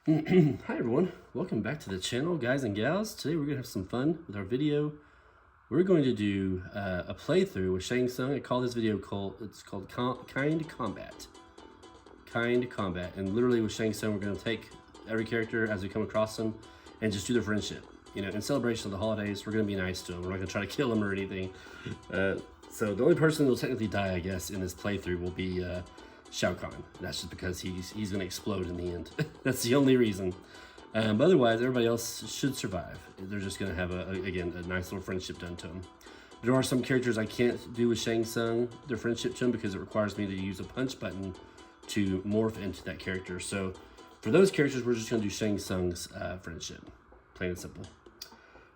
Hi everyone, welcome back to the channel, guys and gals. Today we're gonna have some fun with our video. We're going to do a playthrough with Shang Tsung. I call this video called Kind Combat. Kind Combat, and literally with Shang Tsung, we're gonna take every character as we come across them and just do their friendship. You know, in celebration of the holidays, we're gonna be nice to them. We're not gonna try to kill them or anything. So the only person that will technically die, I guess, in this playthrough will be Shao Kahn. That's just because he's going to explode in the end. That's the only reason. But otherwise, everybody else should survive. They're just going to have, again, a nice little friendship done to them. There are some characters I can't do with Shang Tsung, their friendship to them, because it requires me to use a punch button to morph into that character. So for those characters, we're just going to do Shang Tsung's friendship. Plain and simple.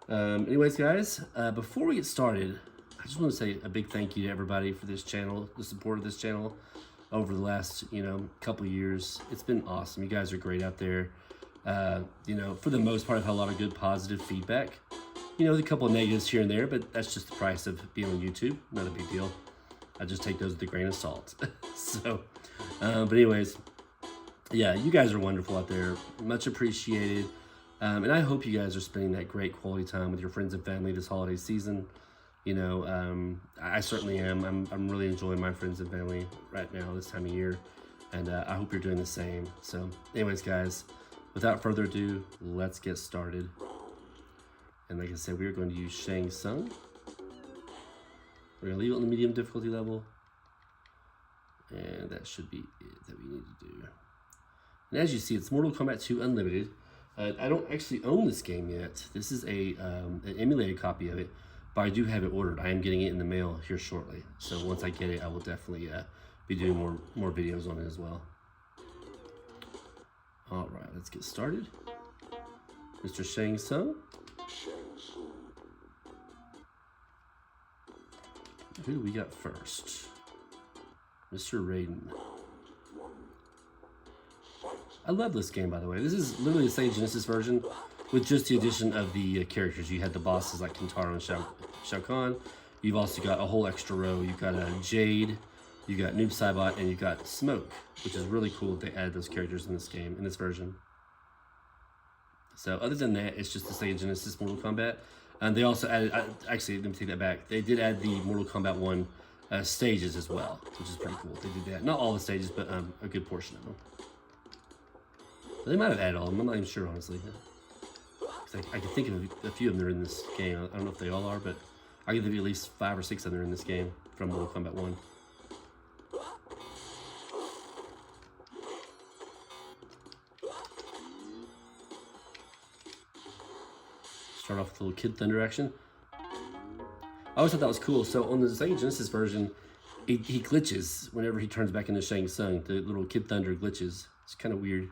Anyways, guys, before we get started, I just want to say a big thank you to everybody for this channel, the support of this channel over the last, couple years. It's been awesome. You guys are great out there. For the most part, I've had a lot of good, positive feedback. A couple of negatives here and there, but that's just the price of being on YouTube. Not a big deal. I just take those with a grain of salt. But anyways, yeah, you guys are wonderful out there. Much appreciated. And I hope you guys are spending that great quality time with your friends and family this holiday season. I certainly am. I'm really enjoying my friends and family right now this time of year, and I hope you're doing the same. So anyways, guys, without further ado, let's get started. And like I said, we are going to use Shang Tsung. We're going to leave it on the medium difficulty level, and that should be it that we need to do. And as you see, it's Mortal Kombat 2 Unlimited. I don't actually own this game yet. This is an emulated copy of it. But I do have it ordered. I am getting it in the mail here shortly. So once I get it, I will definitely be doing more videos on it as well. All right, let's get started. Mr. Shang Tsung. Who do we got first? Mr. Raiden. I love this game, by the way. This is literally the Sega Genesis version with just the addition of the characters. You had the bosses like Kintaro and Shao Kahn. You've also got a whole extra row. You've got Jade, you got Noob Saibot, and you've got Smoke, which is really cool that they added those characters in this game, in this version. So other than that, it's just the Sega Genesis Mortal Kombat. And they also added, actually, let me take that back. They did add the Mortal Kombat 1 stages as well, which is pretty cool. They did that. Not all the stages, but a good portion of them. They might have added all of them. I'm not even sure, honestly. I can think of a few of them that are in this game. I don't know if they all are, but I can think of at least 5 or 6 of them are in this game from Mortal Kombat 1. Start off with a little Kid Thunder action. I always thought that was cool. So on the Sega Genesis version, he glitches whenever he turns back into Shang Tsung. The little Kid Thunder glitches. It's kind of weird.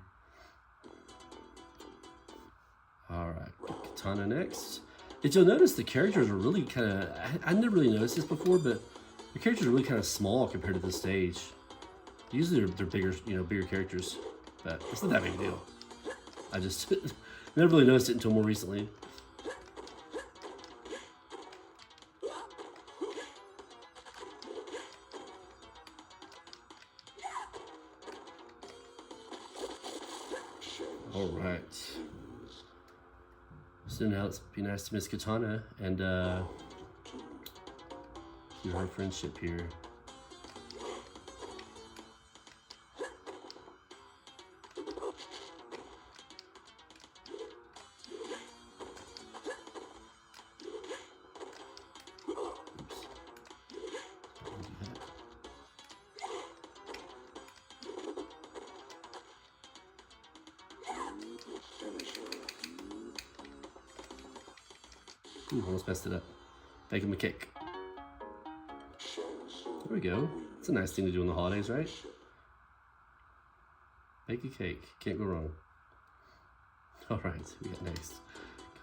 Alright, Kitana next. If you'll notice, the characters are really kind of... I never really noticed this before, but the characters are really kind of small compared to the stage. Usually they're bigger, bigger characters, but it's not that big a deal. I just never really noticed it until more recently. Alright. So now let's be nice to Miss Kitana and do her friendship here. Ooh, almost messed it up. Bake him a cake. There we go. It's a nice thing to do in the holidays, right? Bake a cake. Can't go wrong. Alright, we got next.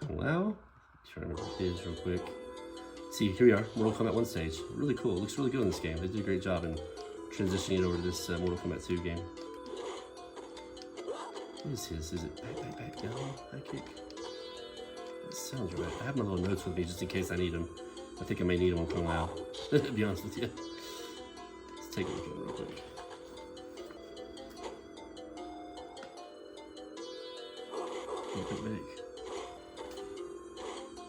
Kung Lao. Trying to remember what it is real quick. See, here we are. Mortal Kombat 1 stage. Really cool. It looks really good in this game. They did a great job in transitioning it over to this Mortal Kombat 2 game. What is his? Is it back down? High kick? That sounds right. I have my little notes with me just in case I need them. I think I may need them on Kung Lao, to be honest with you. Let's take a look at it real quick.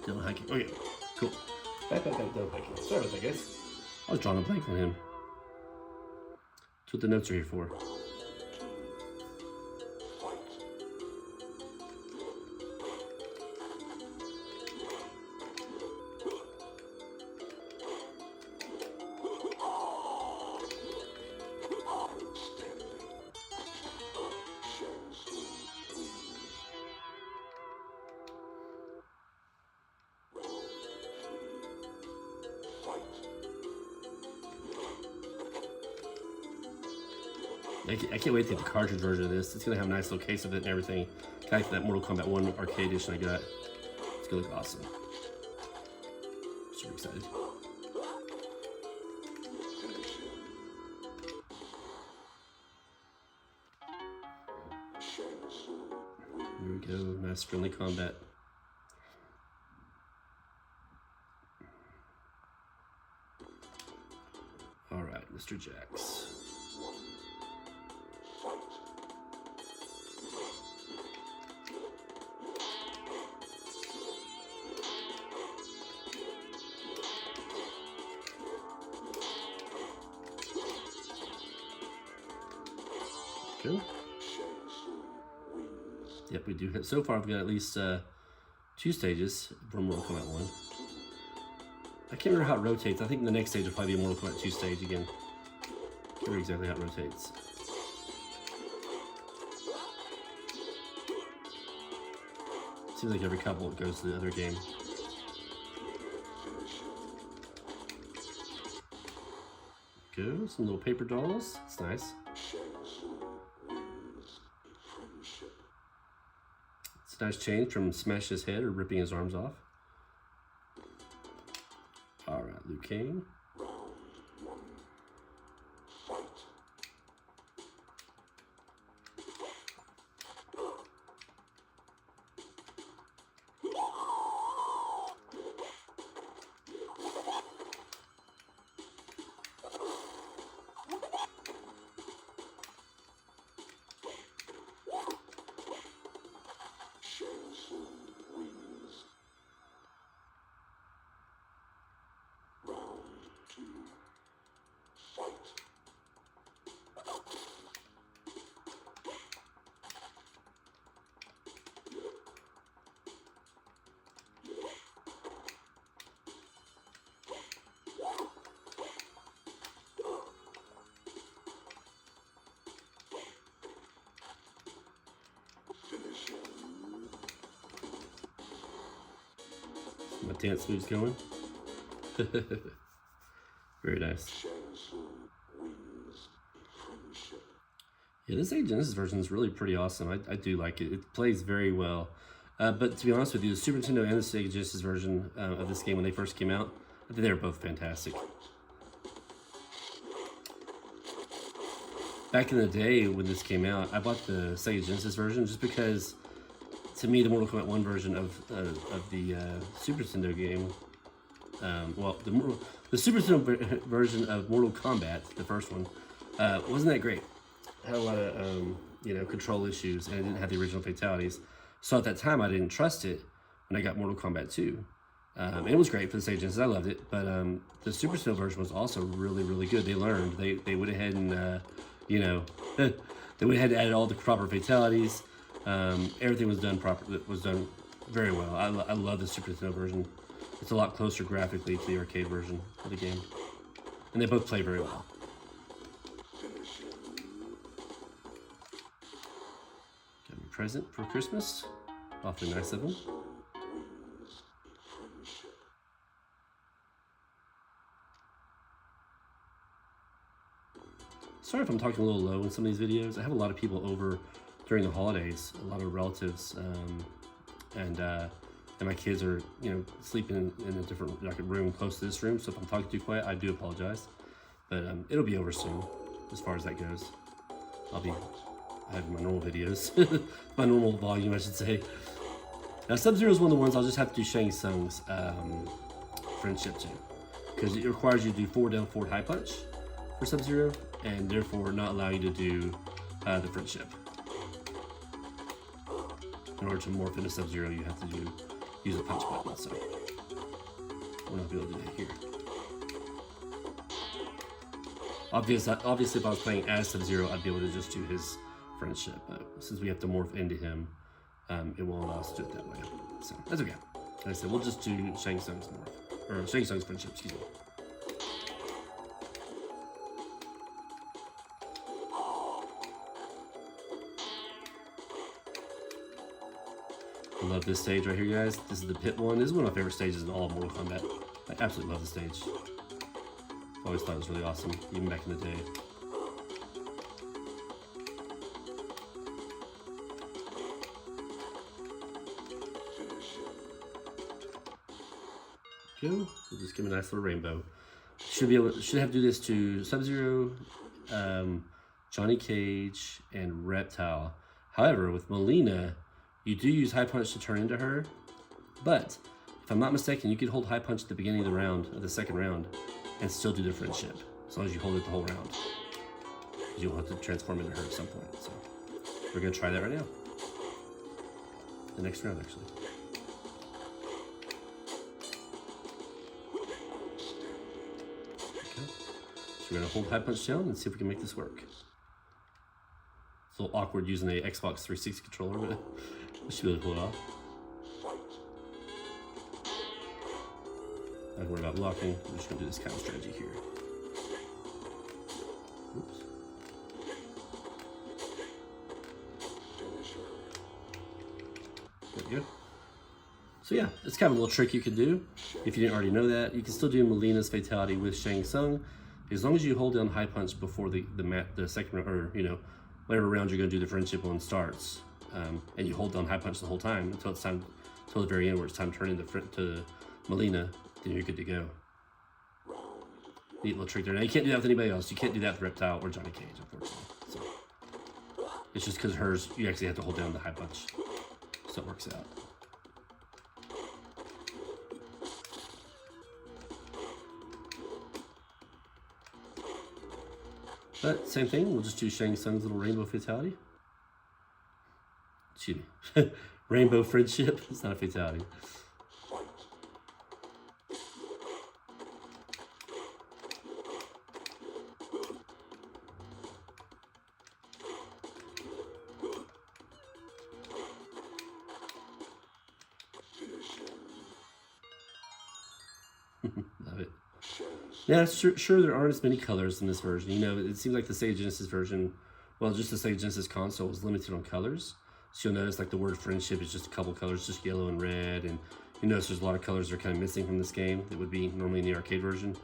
Dylan hiking. Okay, cool. Back, Dylan hiking. Sorry about that, guys. I was drawing a blank on him. That's what the notes are here for. I can't wait to get the cartridge version of this. It's gonna have a nice little case of it and everything. Kind of like that Mortal Kombat 1 arcade edition I got. It's gonna look awesome. Super excited. Here we go, nice friendly combat. Alright, Mr. Jax. Good. Yep, we do hit. So far, we've got at least 2 stages from Mortal Kombat 1. I can't remember how it rotates. I think the next stage will probably be a Mortal Kombat 2 stage again. Can't remember exactly how it rotates. Seems like every couple it goes to the other game. Go, some little paper dolls. It's nice. It's a nice change from smashing his head or ripping his arms off. Alright, Liu Kang. My dance move's going. Very nice. Yeah, this Sega Genesis version is really pretty awesome. I do like it. It plays very well. But to be honest with you, the Super Nintendo and the Sega Genesis version of this game when they first came out, I think they were both fantastic. Back in the day when this came out, I bought the Sega Genesis version just because, to me, the Mortal Kombat 1 version of the Super Nintendo game, well, the Super Nintendo version of Mortal Kombat, the first one, wasn't that great. It had a lot of control issues, and it didn't have the original fatalities. So at that time, I didn't trust it when I got Mortal Kombat 2. It was great for the Sega Genesis. I loved it, but the Super Nintendo version was also really, really good. They learned. They went ahead and they went ahead and added all the proper fatalities. Everything was done properly. Was done very well. I love the Super Nintendo version. It's a lot closer graphically to the arcade version of the game, and they both play very well. Got me a present for Christmas. Awfully nice of them. Sorry if I'm talking a little low in some of these videos. I have a lot of people over during the holidays, a lot of relatives, and my kids are sleeping in a different room close to this room. So if I'm talking too quiet, I do apologize. But it'll be over soon, as far as that goes. I'll be having my normal videos, my normal volume, I should say. Now, Sub-Zero is one of the ones I'll just have to do Shang Tsung's friendship to, because it requires you to do forward down, forward high punch for Sub-Zero, and therefore not allow you to do the friendship. in order to morph into Sub-Zero, you have to use a punch button. So we're not able to do that here. Obviously, if I was playing as Sub-Zero, I'd be able to just do his friendship. But since we have to morph into him, it won't allow us to do it that way. So that's okay. Like I said, we'll just do Shang Tsung's morph, or Shang Tsung's friendship. Excuse me. I love this stage right here, guys. This is the pit one. This is one of my favorite stages in all of Mortal Kombat. I absolutely love the stage. Always thought it was really awesome, even back in the day. Go. We'll just give him a nice little rainbow. Should have to do this to Sub-Zero, Johnny Cage, and Reptile. However, with Mileena, you do use High Punch to turn into her, but if I'm not mistaken, you could hold High Punch at the beginning of the round, of the second round, and still do the friendship, as long as you hold it the whole round. You'll have to transform into her at some point. So we're gonna try that right now. The next round, actually. Okay. So we're gonna hold High Punch down and see if we can make this work. It's a little awkward using a Xbox 360 controller, but we should be able to pull it off. Not worry about blocking. I'm just gonna do this kind of strategy here. Oops. There we go. So yeah, it's kind of a little trick you can do. If you didn't already know that, you can still do Mileena's Fatality with Shang Tsung, as long as you hold down High Punch before the second, or whatever round you're gonna do the friendship one starts, and you hold down High Punch the whole time until it's time, until the very end where it's time to turn into to Mileena. Then you're good to go. Neat little trick there. Now you can't do that with anybody else. You can't do that with Reptile or Johnny Cage, unfortunately. So it's just because hers, you actually have to hold down the High Punch, so it works out. But same thing. We'll just do Shang Tsung's little Rainbow Fatality. Excuse me, Rainbow Friendship. It's not a fatality. Love it. Yeah, sure there aren't as many colors in this version. It seems like the Sega Genesis version, well, just the Sega Genesis console was limited on colors. So you'll notice like the word friendship is just a couple colors, just yellow and red. And you notice there's a lot of colors that are kind of missing from this game that would be normally in the arcade version.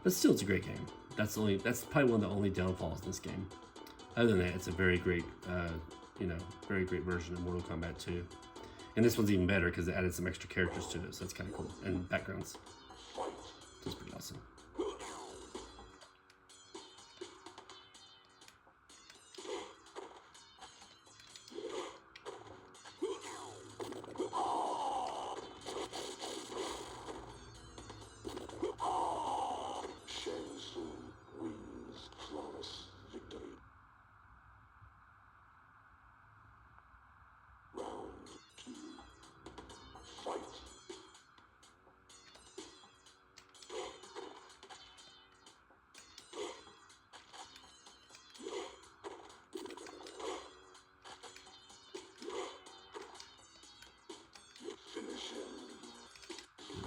But still, it's a great game. That's probably one of the only downfalls in this game. Other than that, it's a very great, very great version of Mortal Kombat 2. And this one's even better because it added some extra characters to it, so that's kind of cool. And backgrounds. That's pretty awesome.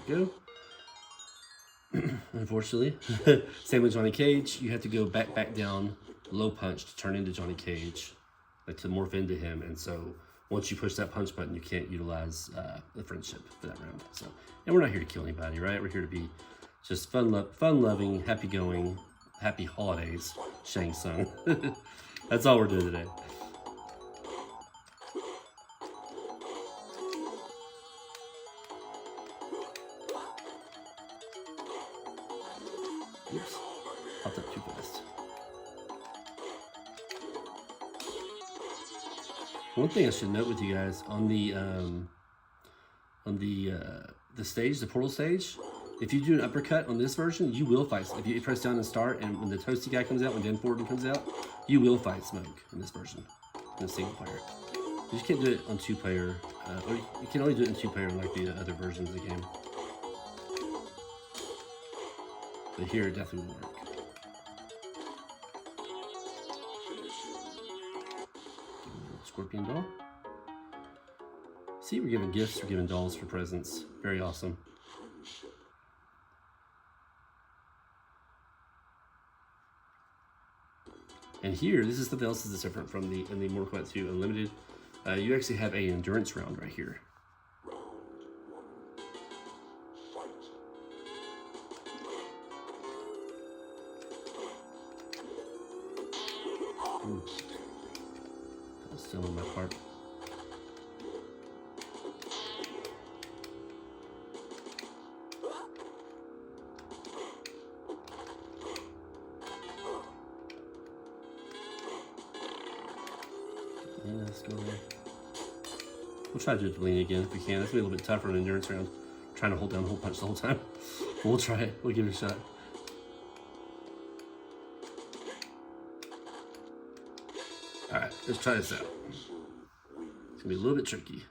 Go. Unfortunately, same with Johnny Cage. You have to go back down, low punch to turn into Johnny Cage, like to morph into him. And so once you push that punch button, you can't utilize the friendship for that round. So, and we're not here to kill anybody, right? We're here to be just fun-loving, happy-going, happy holidays, Shang Tsung. That's all we're doing today. Oops, popped up too fast. One thing I should note with you guys on the stage, the portal stage, if you do an uppercut on this version, you will fight. If you press down and start, and when the toasty guy comes out, when Dan Forden comes out, you will fight Smoke in this version, in the single player. You just can't do it on 2-player, or you can only do it in 2-player like the other versions of the game. But here it definitely will work. Scorpion doll. See, we're giving gifts, we're giving dolls for presents. Very awesome. And here, this is something else that's different from in the Mortal Kombat 2 Unlimited. You actually have an endurance round right here. Ooh. That was still on my part. Yeah, let's go there. We'll try to do it to Mileena again if we can. It's gonna be a little bit tougher in endurance round. Trying to hold down the whole punch the whole time. But we'll try it. We'll give it a shot. Alright, let's try this out. It's gonna be a little bit tricky.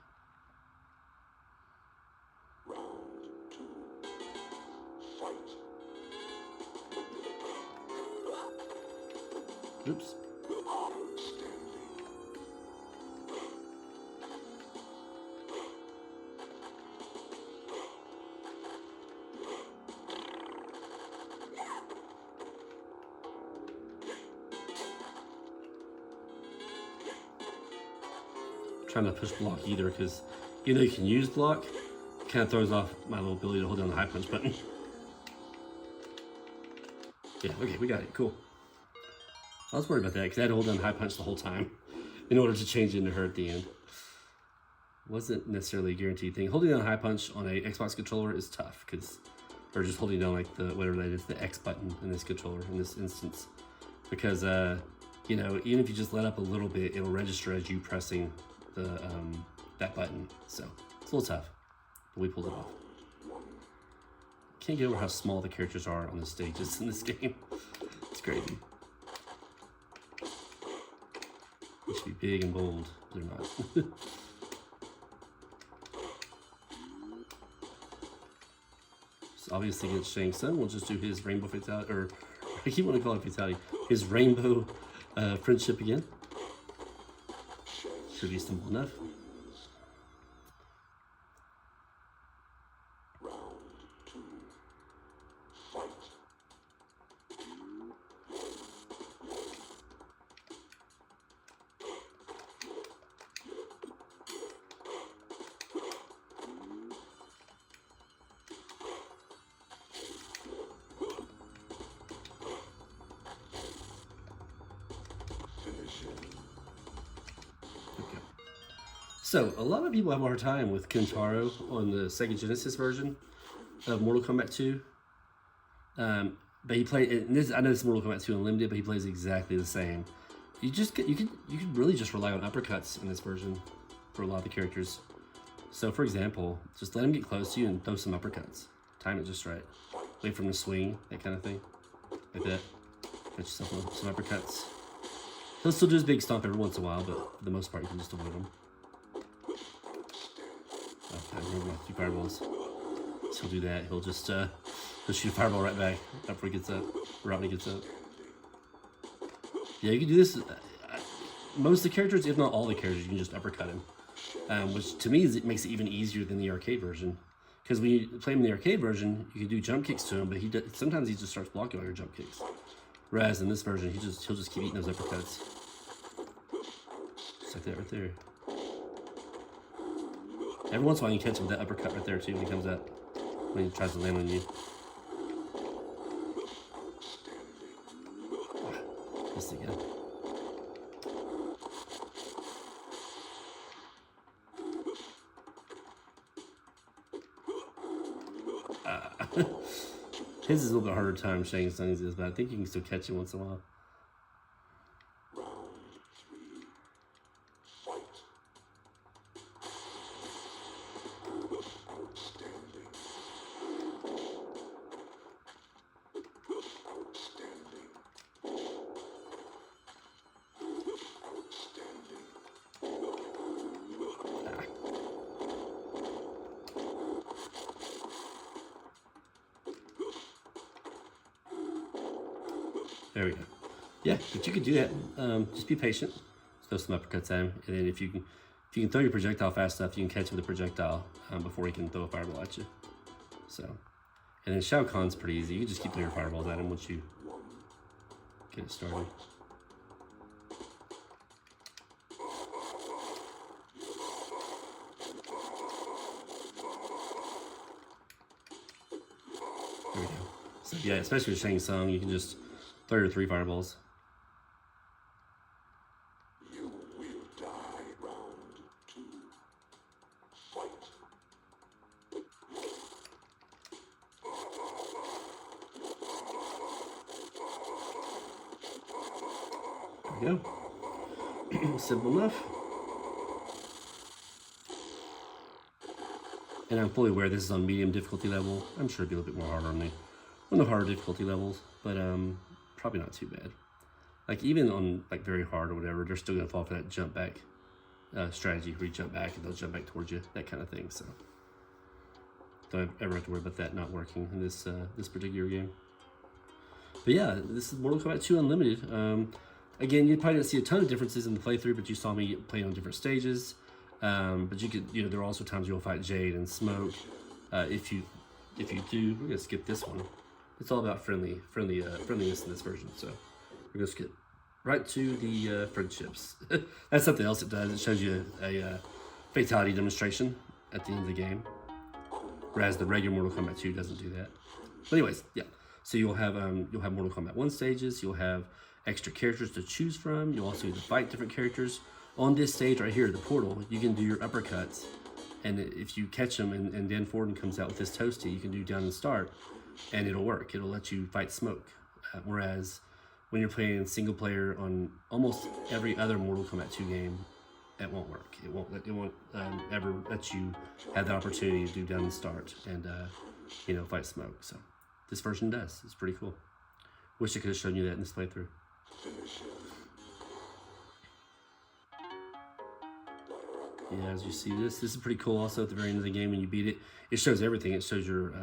Oops. Trying to push block either, because even though you can use block, it kind of throws off my little ability to hold down the high punch button. Yeah, okay, we got it. Cool. I was worried about that because I had to hold down the high punch the whole time in order to change it into her at the end. Wasn't necessarily a guaranteed thing. Holding down a high punch on a Xbox controller is tough, because, or just holding down like the whatever that is, the X button in this controller in this instance, because you know, even if you just let up a little bit, it'll register as you pressing the that button. So it's a little tough, but we pulled it off. Can't get over how small the characters are on the stages in this game. It's crazy. They should be big and bold. They're not. So obviously against Shang Tsung, we'll just do his rainbow fatality, or I keep wanting to call it fatality, his rainbow friendship again. Should be simple enough. So, a lot of people have a hard time with Kintaro on the Sega Genesis version of Mortal Kombat 2. But he played, and this, I know it's Mortal Kombat 2 Unlimited, but he plays exactly the same. You could really just rely on uppercuts in this version for a lot of the characters. So, for example, just let him get close to you and throw some uppercuts. Time it just right. Wait for him to swing, that kind of thing. Like that. Get yourself some uppercuts. He'll still do his big stomp every once in a while, but for the most part, you can just avoid him. I remember my 2 fireballs. So he'll do that. He'll just he'll shoot a fireball right back after he gets up, right when he gets up. Yeah, you can do this. Most of the characters, if not all the characters, you can just uppercut him, which to me it makes it even easier than the arcade version. Because when you play him in the arcade version, you can do jump kicks to him, but sometimes he just starts blocking all your jump kicks. Whereas in this version, he'll just keep eating those uppercuts. Just like that right there. Every once in a while you can catch him with that uppercut right there too when he comes up, when he tries to land on you. Missed again. His is a little bit harder time Shang Tsung's is, but I think you can still catch him once in a while. There we go. Yeah, but you could do that. Just be patient. Throw some uppercuts at him, and then if you can throw your projectile fast enough, you can catch him with a projectile before he can throw a fireball at you. So, and then Shao Kahn's pretty easy. You can just keep throwing your fireballs at him once you get it started. There we go. So yeah, especially with Shang Tsung, you can just throw your 3 fireballs. You will die. Round 2. Fight. There we go. Simple enough. And I'm fully aware this is on medium difficulty level. I'm sure it'd be a little bit more harder on the harder difficulty levels, but probably not too bad. Like even on like very hard or whatever, they're still gonna fall for that jump back strategy where you jump back and they'll jump back towards you, that kind of thing. So don't ever have to worry about that not working in this this particular game. But yeah, this is Mortal Kombat 2 Unlimited. Again, you probably didn't see a ton of differences in the playthrough, but you saw me playing on different stages. But you could, there are also times you'll fight Jade and Smoke. If you do, we're gonna skip this one. It's all about friendliness in this version. So we're gonna skip right to the friendships. That's something else it does. It shows you a fatality demonstration at the end of the game, whereas the regular Mortal Kombat 2 doesn't do that. But anyways, yeah. So you'll have Mortal Kombat 1 stages. You'll have extra characters to choose from. You'll also get to fight different characters. On this stage right here, the portal, you can do your uppercuts, and if you catch them and Dan Forden comes out with this toasty, you can do down and start, and it'll work. It'll let you fight Smoke. Whereas when you're playing single player on almost every other Mortal Kombat 2 game, it won't work. It won't ever let you have the opportunity to do down and start and fight Smoke. So this version does. It's pretty cool. Wish I could have shown you that in this playthrough. Yeah, as you see this is pretty cool. Also at the very end of the game when you beat it, it shows everything. It shows your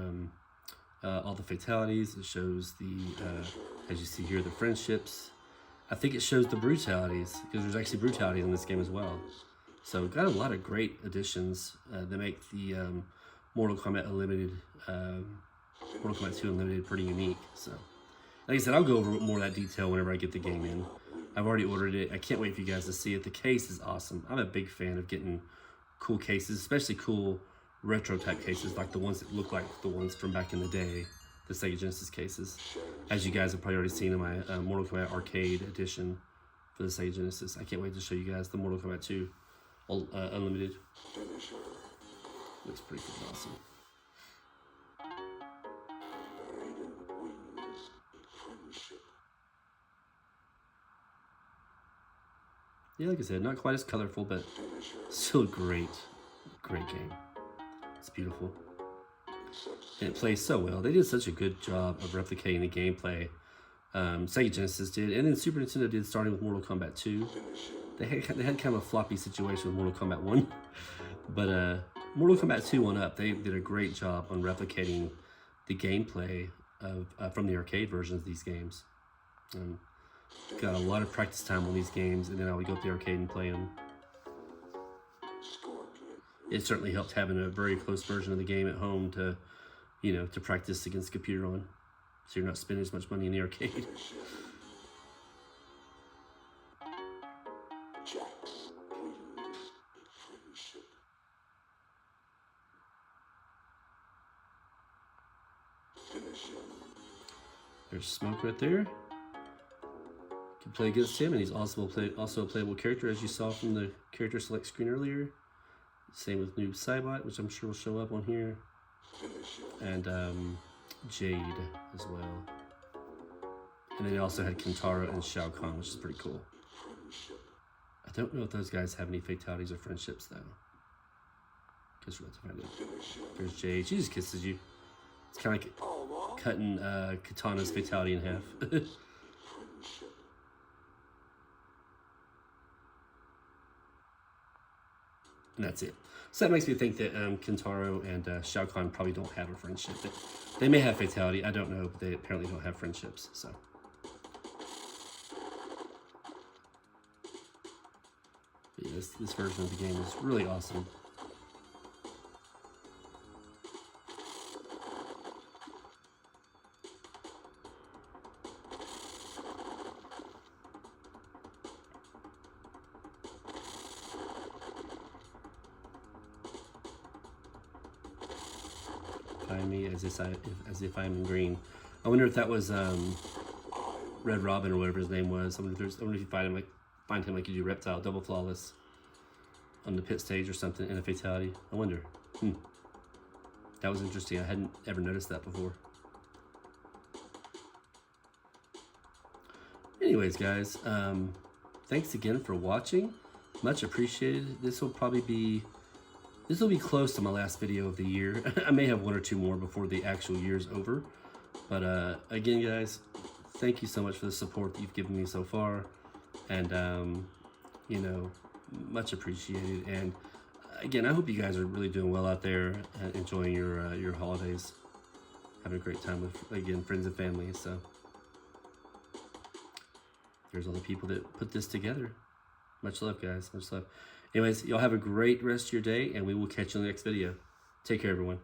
all the fatalities. It shows the as you see here, the friendships. I think it shows the brutalities, because there's actually brutality in this game as well. So got a lot of great additions that make the Mortal Kombat Unlimited, Mortal Kombat 2 Unlimited pretty unique. So like I said, I'll go over more of that detail whenever I get the game in. I've already ordered it. I can't wait for you guys to see it. The case is awesome. I'm a big fan of getting cool cases, especially cool retro type cases like the ones that look like the ones from back in the day, the Sega Genesis cases. As you guys have probably already seen in my Mortal Kombat Arcade edition for the Sega Genesis. I can't wait to show you guys the Mortal Kombat 2 Unlimited. Looks pretty cool, awesome. Yeah, like I said, not quite as colorful, but still great game. It's beautiful. And it plays so well. They did such a good job of replicating the gameplay. Sega Genesis did, and then Super Nintendo did, starting with Mortal Kombat 2. They had kind of a floppy situation with Mortal Kombat 1. But Mortal Kombat 2 on up, they did a great job on replicating the gameplay of from the arcade versions of these games. Got a lot of practice time on these games, and then I would go up to the arcade and play them. It certainly helped having a very close version of the game at home to, to practice against the computer on, so you're not spending as much money in the arcade. There's Smoke right there. Can play against him, and he's also a playable character, as you saw from the character select screen earlier. Same with Noob Saibot, which I'm sure will show up on here, and Jade as well. And then he also had Kintaro and Shao Kahn, which is pretty cool. I don't know if those guys have any fatalities or friendships though. Guess we'll have to find out. There's Jade. She just kisses you. It's kind of like cutting Kitana's fatality in half. And that's it. So that makes me think that Kintaro and Shao Kahn probably don't have a friendship. They may have fatality, I don't know, but they apparently don't have friendships. So But yeah, this version of the game is really awesome. Find me as if I'm in green. I wonder if that was Red Robin or whatever his name was. I wonder if you find him like you do Reptile, double flawless on the pit stage or something in a fatality. I wonder. That was interesting. I hadn't ever noticed that before. Anyways, guys, thanks again for watching. Much appreciated. This will be close to my last video of the year. I may have one or two more before the actual year's over. But again, guys, thank you so much for the support that you've given me so far. And, you know, much appreciated. And again, I hope you guys are really doing well out there, enjoying your holidays, having a great time with, again, friends and family. So there's all the people that put this together. Much love, guys. Much love. Anyways, y'all have a great rest of your day, and we will catch you in the next video. Take care, everyone.